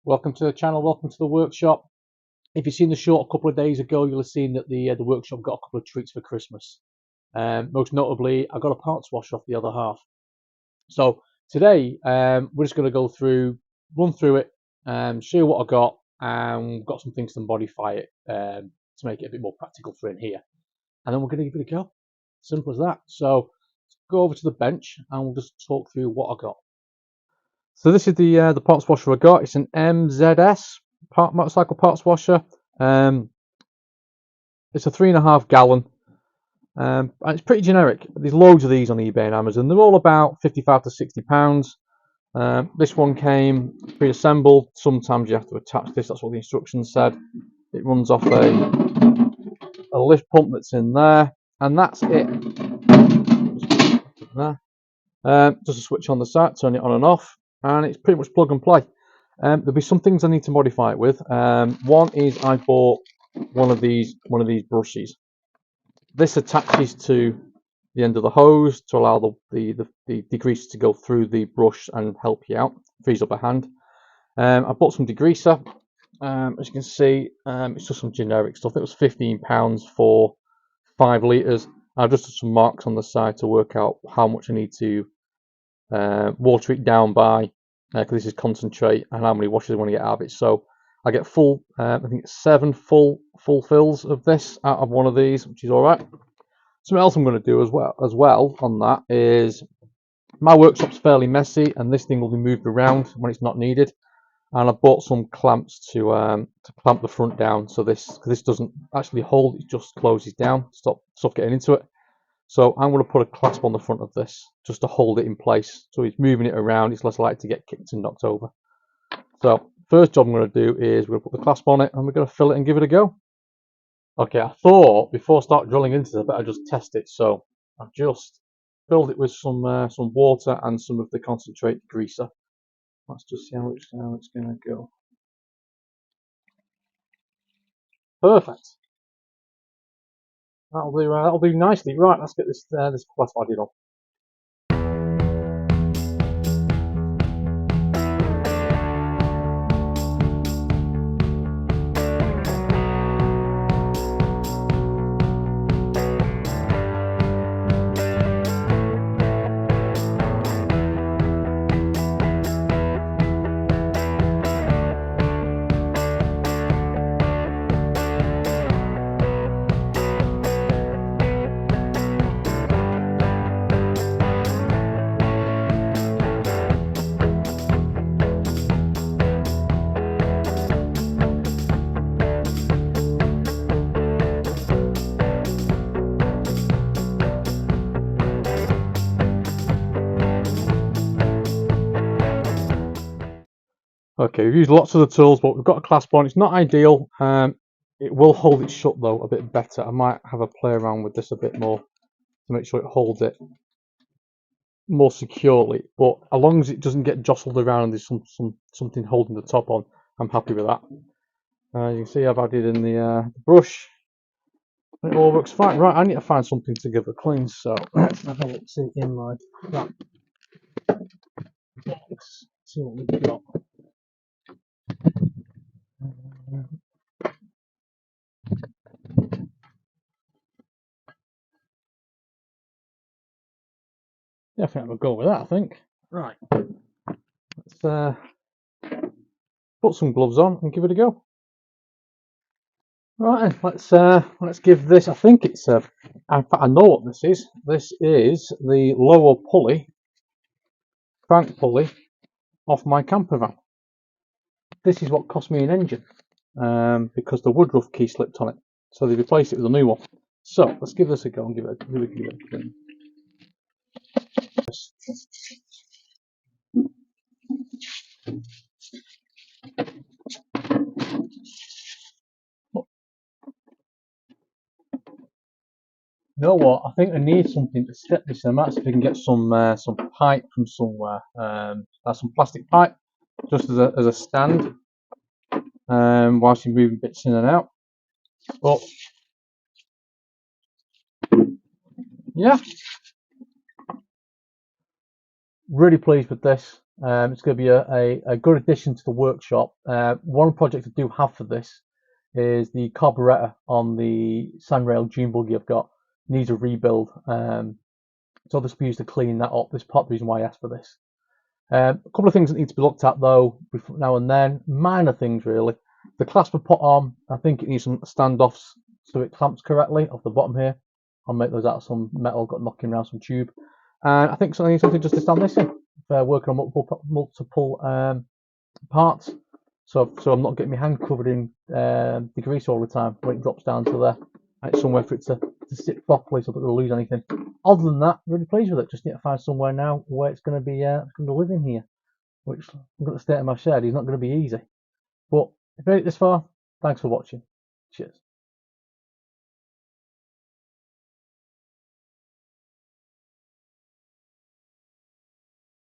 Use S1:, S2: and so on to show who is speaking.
S1: Welcome to the channel, welcome to the workshop. If you've seen the short a couple of days ago, you'll have seen that the workshop got a couple of treats for Christmas. Most notably, I got a parts washer off the other half. So today, we're just going to go through, run through it, show you what I got, and got some things to modify it to make it a bit more practical for in here. And then we're going to give it a go. Simple as that. So go over to the bench and we'll just talk through what I got. So this is the parts washer I got. It's an MZS motorcycle parts washer. It's a 3.5 gallon. And it's pretty generic. There's loads of these on eBay and Amazon. They're all about 55 to 60 pounds. This one came pre-assembled. Sometimes you have to attach this. That's what the instructions said. It runs off a lift pump that's in there, and that's it. Just a switch on the side, turn it on and off, and it's pretty much plug and play. There'll be some things I need to modify it with. One is I bought one of these brushes. This attaches to the end of the hose to allow the degreaser to go through the brush and help you out, frees up a hand. I bought some degreaser. As you can see, it's just some generic stuff. It was £15 for 5 litres. I've just done some marks on the side to work out how much I need to water it down by, because this is concentrate, and how many washes I want to get out of it. So I get full, I think it's 7 full fills of this out of one of these, which is all right. Something else I'm going to do as well on that is, my workshop's fairly messy, and this thing will be moved around when it's not needed. And I bought some clamps to clamp the front down, so this doesn't actually hold; it just closes down, stop stuff getting into it. So I'm going to put a clasp on the front of this just to hold it in place. So it's moving it around, it's less likely to get kicked and knocked over. So first job I'm going to do is we're going to put the clasp on it and we're going to fill it and give it a go. Okay, I thought before I start drilling into it, I better just test it. So I've just filled it with some water and some of the concentrate degreaser. Let's just see how it's going to go. Perfect. That'll do nicely. Right, let's get this clasp added on. Okay, we've used lots of the tools, but we've got a clasp on. It's not ideal. It will hold it shut though a bit better. I might have a play around with this a bit more to make sure it holds it more securely. But as long as it doesn't get jostled around and there's something holding the top on, I'm happy with that. You can see I've added in the brush. It all works fine. Right, I need to find something to give a clean. So let's have a look. See in my that box. See what we've got. Yeah, I think I'll go with that. I think. Right. Let's put some gloves on and give it a go. Right, let's give this. I think it's in fact I know what this is. This is the lower pulley, crank pulley, off my camper van. This is what cost me an engine, because the woodruff key slipped on it, so they replaced it with a new one. So let's give this a go and give it a clean. You know what? I think I need something to set this. I might see if we can get some pipe from somewhere. Some plastic pipe, just as a stand, whilst you're moving bits in and out. But yeah, really pleased with this. It's going to be a good addition to the workshop. One project I do have for this is the carburetor on the Sanrail dune buggy I've got needs a rebuild. So this will be used to clean that up. This is part of the reason why I asked for this. A couple of things that need to be looked at though now and then, minor things really. The clasp I put on, I think it needs some standoffs so it clamps correctly off the bottom here. I'll make those out of some metal, got knocking around some tube. And I think something just to stand this in. Working on multiple parts, so I'm not getting my hand covered in degrease all the time when it drops down to there. And it's somewhere for it to sit properly so that we'll lose anything. Other than that, really pleased with it. Just need to find somewhere now where it's going to be living here, which I've got the state of my shed is not going to be easy. But if you made it this far, thanks for watching. Cheers.